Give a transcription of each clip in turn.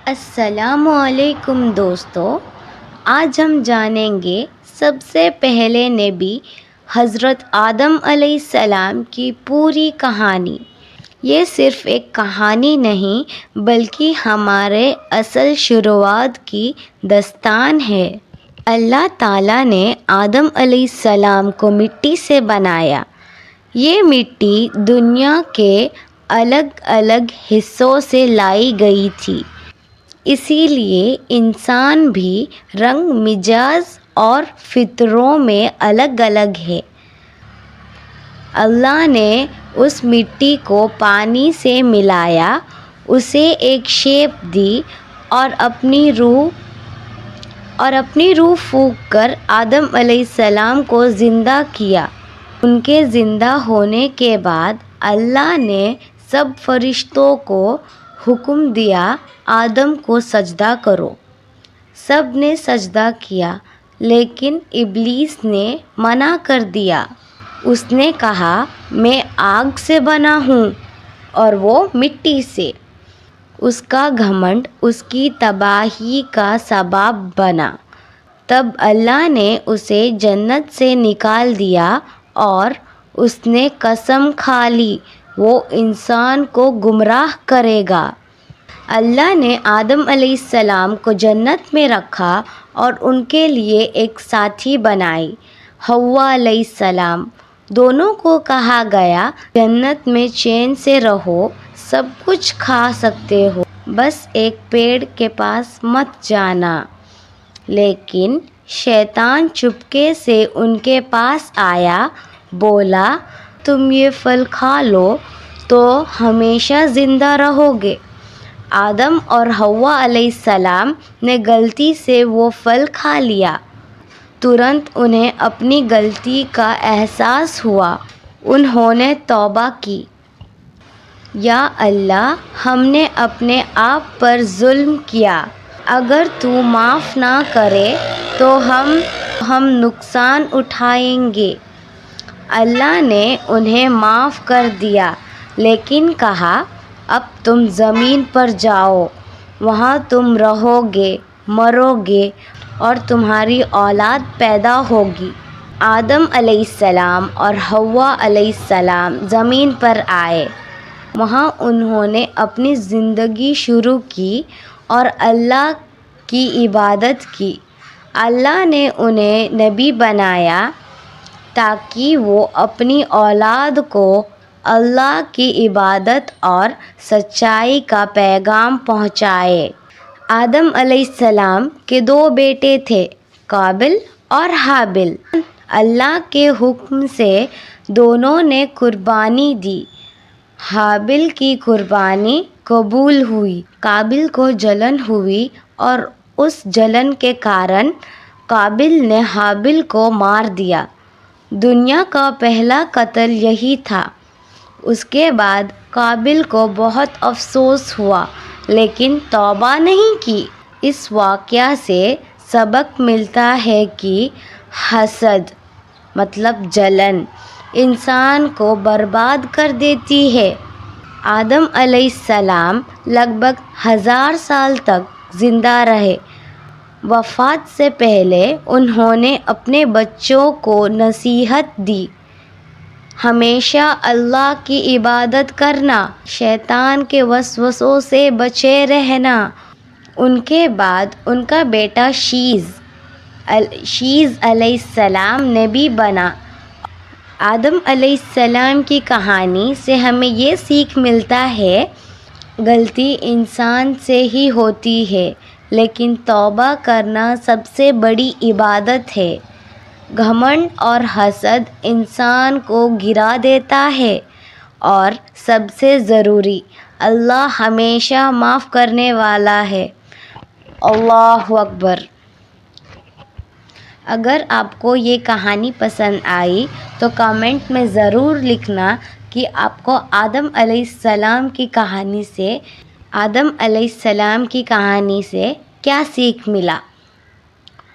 السلام علیکم دوستو، آج ہم جانیں گے سب سے پہلے نبی حضرت آدم علیہ السلام کی پوری کہانی۔ یہ صرف ایک کہانی نہیں بلکہ ہمارے اصل شروعات کی داستان ہے۔ اللہ تعالیٰ نے آدم علیہ السلام کو مٹی سے بنایا۔ یہ مٹی دنیا کے الگ الگ حصوں سے لائی گئی تھی، اسی لیے انسان بھی رنگ مزاج اور فطروں میں الگ الگ ہے۔ اللہ نے اس مٹی کو پانی سے ملایا، اسے ایک شیپ دی اور اپنی روح پھونک کر آدم علیہ السلام کو زندہ کیا۔ ان کے زندہ ہونے کے بعد اللہ نے سب فرشتوں کو حکم دیا، آدم کو سجدہ کرو۔ سب نے سجدہ کیا لیکن ابلیس نے منع کر دیا۔ اس نے کہا، میں آگ سے بنا ہوں اور وہ مٹی سے۔ اس کا گھمنڈ اس کی تباہی کا سبب بنا۔ تب اللہ نے اسے جنت سے نکال دیا اور اس نے قسم کھا لی وہ انسان کو گمراہ کرے گا۔ اللہ نے آدم علیہ السلام کو جنت میں رکھا اور ان کے لیے ایک ساتھی بنائی، حوا علیہ السلام۔ دونوں کو کہا گیا، جنت میں چین سے رہو، سب کچھ کھا سکتے ہو، بس ایک پیڑ کے پاس مت جانا۔ لیکن شیطان چپکے سے ان کے پاس آیا، بولا، تم یہ پھل کھا لو تو ہمیشہ زندہ رہو گے۔ آدم اور حوا علیہ السلام نے غلطی سے وہ پھل کھا لیا۔ ترنت انہیں اپنی غلطی کا احساس ہوا۔ انہوں نے توبہ کی، یا اللہ، ہم نے اپنے آپ پر ظلم کیا، اگر تو معاف نہ کرے تو ہم نقصان اٹھائیں گے۔ اللہ نے انہیں معاف کر دیا لیکن کہا، اب تم زمین پر جاؤ، وہاں تم رہو گے، مرو گے اور تمہاری اولاد پیدا ہوگی۔ آدم علیہ السلام اور حوا علیہ السلام زمین پر آئے۔ وہاں انہوں نے اپنی زندگی شروع کی اور اللہ کی عبادت کی۔ اللہ نے انہیں نبی بنایا تاکہ وہ اپنی اولاد کو اللہ کی عبادت اور سچائی کا پیغام پہنچائے۔ آدم علیہ السلام کے 2 بیٹے تھے، قابل اور حابل۔ اللہ کے حکم سے دونوں نے قربانی دی۔ حابل کی قربانی قبول ہوئی، قابل کو جلن ہوئی اور اس جلن کے کارن قابل نے حابل کو مار دیا۔ دنیا کا پہلا قتل یہی تھا۔ اس کے بعد قابل کو بہت افسوس ہوا لیکن توبہ نہیں کی۔ اس واقعہ سے سبق ملتا ہے کہ حسد مطلب جلن انسان کو برباد کر دیتی ہے۔ آدم علیہ السلام لگ بھگ 1000 سال تک زندہ رہے۔ وفات سے پہلے انہوں نے اپنے بچوں کو نصیحت دی، ہمیشہ اللہ کی عبادت کرنا، شیطان کے وسوسوں سے بچے رہنا۔ ان کے بعد ان کا بیٹا شیز علیہ السلام نبی بنا۔ آدم علیہ السلام کی کہانی سے ہمیں یہ سیکھ ملتا ہے، غلطی انسان سے ہی ہوتی ہے لیکن توبہ کرنا سب سے بڑی عبادت ہے۔ گھمنڈ اور حسد انسان کو گرا دیتا ہے، اور سب سے ضروری، اللہ ہمیشہ معاف کرنے والا ہے۔ اللہ اکبر۔ اگر آپ کو یہ کہانی پسند آئی تو کامنٹ میں ضرور لکھنا کہ آپ کو آدم علیہ السلام کی کہانی سے کیا سیکھ ملا۔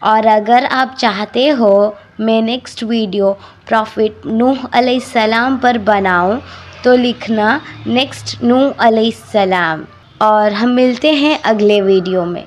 اور اگر آپ چاہتے ہو میں نیکسٹ ویڈیو پروفٹ نوح علیہ السلام پر بناؤں تو لکھنا نیکسٹ نوح علیہ السلام۔ اور ہم ملتے ہیں اگلے ویڈیو میں۔